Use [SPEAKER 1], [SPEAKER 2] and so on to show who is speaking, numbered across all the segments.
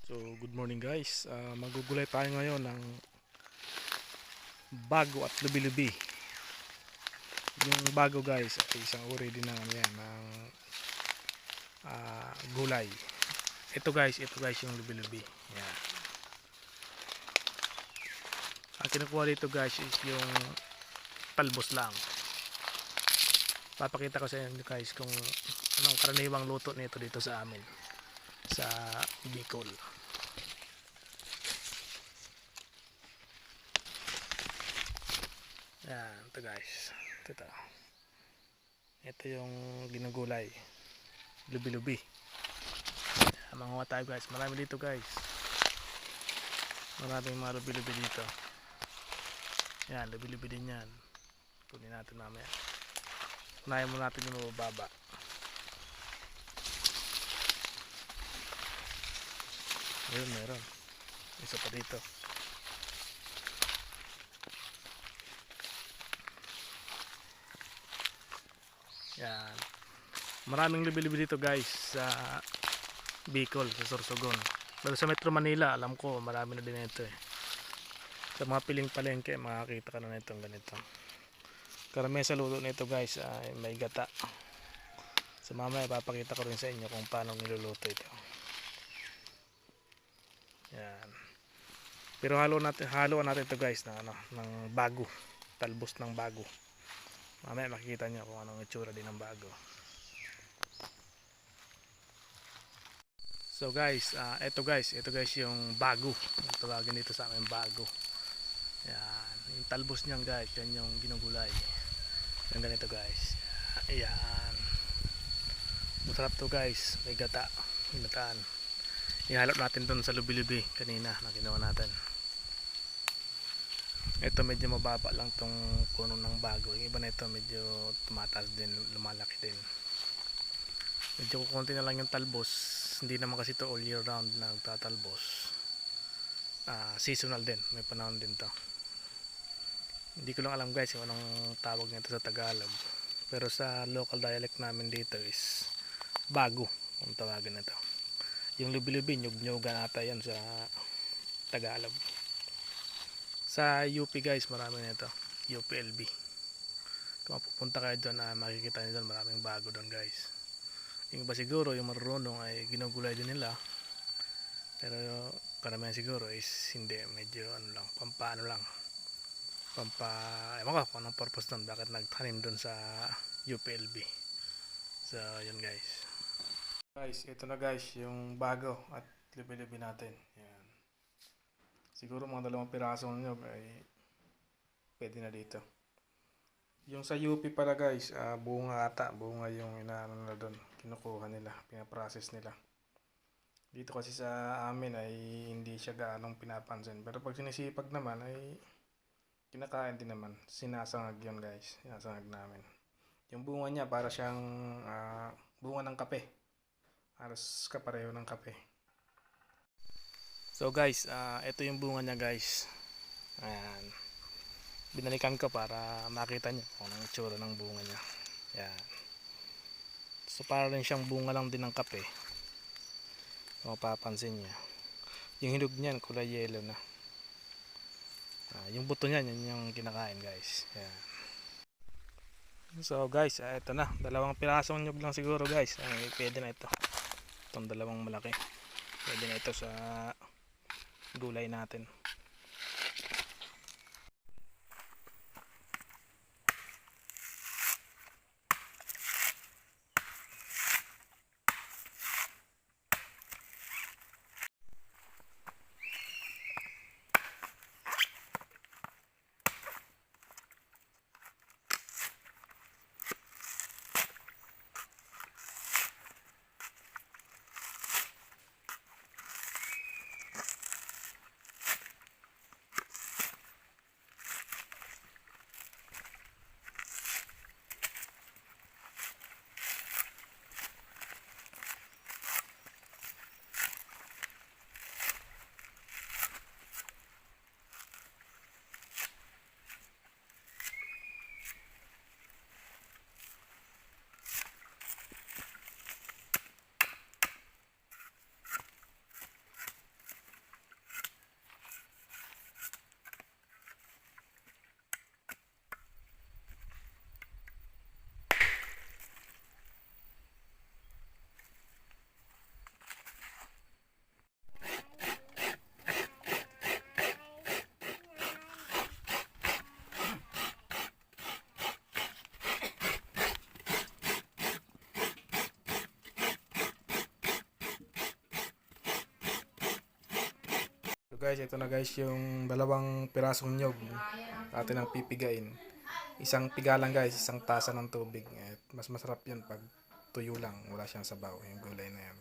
[SPEAKER 1] So, good morning guys. Magugulay tayo ngayon ng bago at lubi-lubi. Yung bago guys ay isang uri din ng, yan, ng gulay. Ito guys yung lubi-lubi. Yan. Ang kinukuha dito guys is yung talbos lang. Papakita ko sa inyo guys kung anong karaniwang luto nito dito sa amin sa Bicol. Yan, ito guys. Ito yung ginugulay. Lubi-lubi. Manguha tayo guys. Marami dito guys. Maraming mga lubi-lubi dito. Yan, lubi-lubi din yan. Kunin natin mamaya. Unahin mo natin yung mababa. Meron. Isa pa dito. Yan. Maraming lubi-lubi dito guys sa Bicol, sa Sorsogon. Pero sa Metro Manila, alam ko marami na din ito eh. Sa mga piling palengke, makakita ka na itong ganito. Karamihan sa luto nito guys ay may gata. So mamaya papakita ko rin sa inyo kung paano niluluto ito. Yan. Pero haluan natin ito guys ng bago. Talbos ng bago. Mamaya makikita nyo kung anong itsura din ng bago. So guys, ito guys yung bago. Ang tawagin dito sa amin bago. Yan, yung talbos niyan guys, yan yung ginugulay. Yan ganito guys. Ayan. Masarap to guys, may gata, ginataan. Ihalap natin doon sa lubi-lubi kanina na ginawa natin. Ito medyo mababa lang tong puno ng bago. Yung iba na ito medyo tumataas din, lumalaki din. Medyo kukunti na lang yung talbos. Hindi naman kasi ito all year round na nagtatalbos. Seasonal din, may panahon din to. Hindi ko lang alam guys kung anong tawag nito sa Tagalog. Pero sa local dialect namin dito is bago ang tawagin nito. Yung lubi-lubi, nyug-nyugan ata yan sa Tagalog. Sa UP guys, marami nito. UPLB. Kung pupunta kayo doon, makikita nyo doon maraming bago doon guys. Yung iba siguro, yung marunong ay ginugulay din nila. Pero karamihan siguro is hindi. Medyo ano lang, pampaano lang. Ewan ko kung anong purpose doon. Bakit nagtanim doon sa UPLB. So, yun guys. Guys, ito na guys, yung bago at lubi-lubi natin. Yan. Siguro mga 2 piraso nyo ay pwede na dito. Yung sa UP pala guys, bunga ata. Bunga yung inaano nila doon. Kinukuha nila, pinaprocess nila. Dito kasi sa amin ay hindi siya gaanong pinapansin. Pero pag sinisipag naman ay kinakain din naman. Sinasangag yun guys. Sinasangag namin. Yung bunga niya para siyang bunga ng kape. Halos kapareho ng kape. So guys, ito yung bunga niya guys. Ayan. Binalikan ko para makita niyo kung anong itsura ng bunga niya. Ayan. So para rin siyang bunga lang din ng kape. Kung mapapansin niya. Yung hinog niyan kulay yellow na. Yung buto niyan, yan yung kinakain guys. Ayan. So guys, ito na. 2 pirasong nyug lang siguro guys. Ay, pwede na ito. Itong 2 malaki. Pwede na ito sa gulay natin. Guys, ito na guys yung dalawang pirasong nyog atin ang pipigain. Isang piga lang guys, isang tasa ng tubig. At mas masarap yun pag tuyo lang, wala siyang sabaw, yung gulay na yan.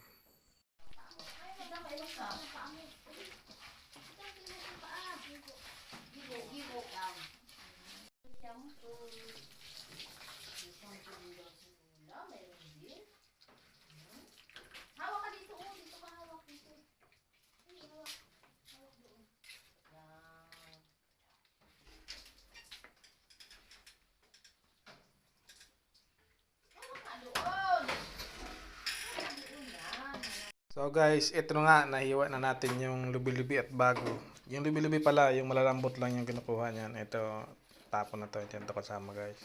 [SPEAKER 1] So guys, ito na nga, nahiwa na natin yung lubi-lubi at bago. Yung lubi-lubi pala, yung malalambot lang yung kinukuha niyan. Ito, tapon na to. Ito yung kasama guys.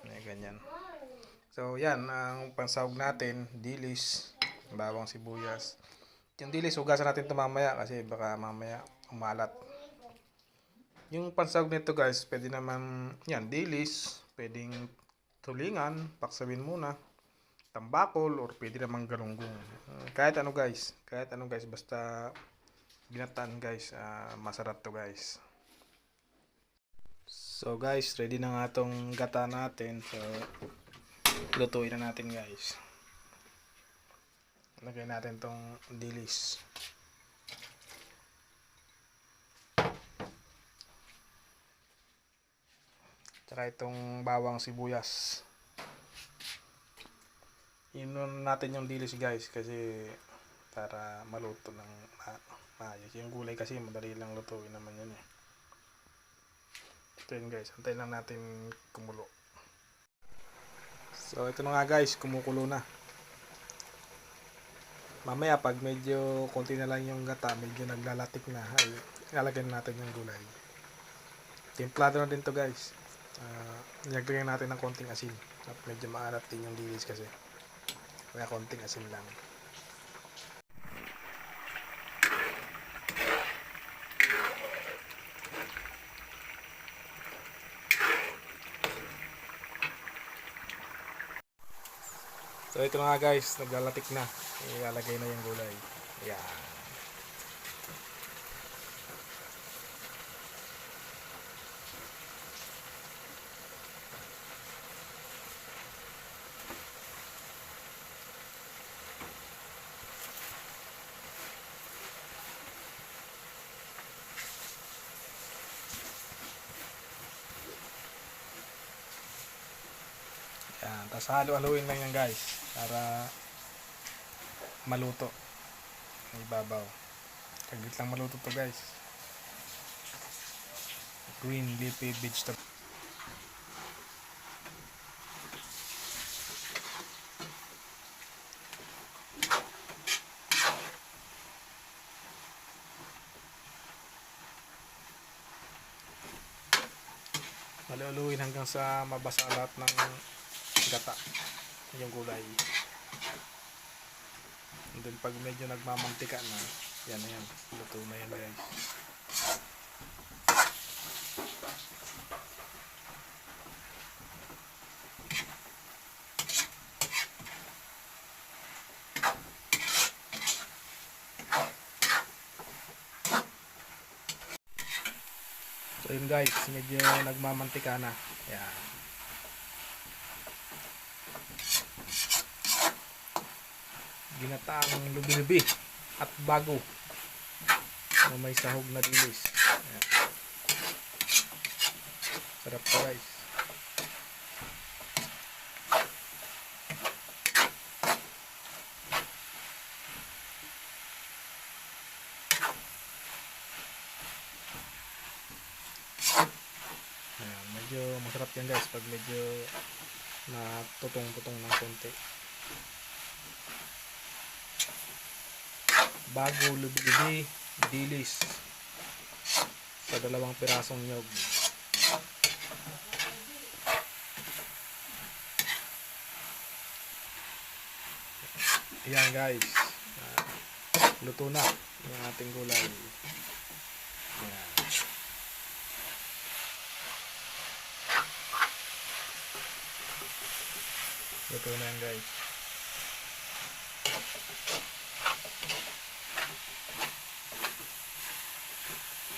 [SPEAKER 1] Ganyan. So yan, ang pansahog natin, dilis, bawang sibuyas. Yung dilis, hugasan natin ito mamaya kasi baka mamaya umalat. Yung pansahog nito guys, pwede naman, yan, dilis, pwedeng tulingan, paksawin muna, tambakol, or pwede naman galunggong. Kahit ano guys, basta ginataan guys, masarap to guys. So guys, ready na nga tong gata natin. So lutuin na natin guys. Lagay natin tong dilis. Tsaka itong bawang sibuyas. Inon natin yung dilis guys kasi para maluto ng maayos. Yung gulay kasi madali lang lutuin naman yun eh. Ito yun guys, antayin lang natin kumulo. So ito na nga guys, kumukulo na. Mamaya pag medyo konti na lang yung gata, medyo naglalatik na, ay ilalagay natin yung gulay. Templado na din to guys. Nilagyan natin ng konting asin. At medyo maalat din yung dilis kasi. Kaya konting asin lang. So ito na nga guys, naglalatik na. Ilalagay na yung gulay. Ayan. Yan, tapos halo-haluin lang yan guys para maluto ang ibabaw. Kaglit lang maluto to guys. Green leafy vegetable. Halo-haluin hanggang sa mabasa lahat ng gata yung gulay. And then pag medyo nagmamantika na, yan na yan, luto na yan guys. So yun guys, medyo nagmamantika na. Yan. Ginataang lubi-lubi at bago na may sahog na dilis. Ayan. Sarap to guys. Ayan, medyo masarap yan guys pag medyo natutong-tutong ng konti. Bago, lubi-lubi, dilis sa dalawang pirasong nyog. Ayan guys, luto na yung ating gulay. Ayan. Luto na yan guys.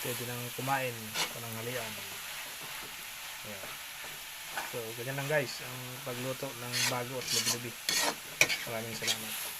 [SPEAKER 1] pwede nang kumain pananghalian. Ayan. So ganyan lang guys ang pagluto ng bago at lubi-lubi. Maraming salamat.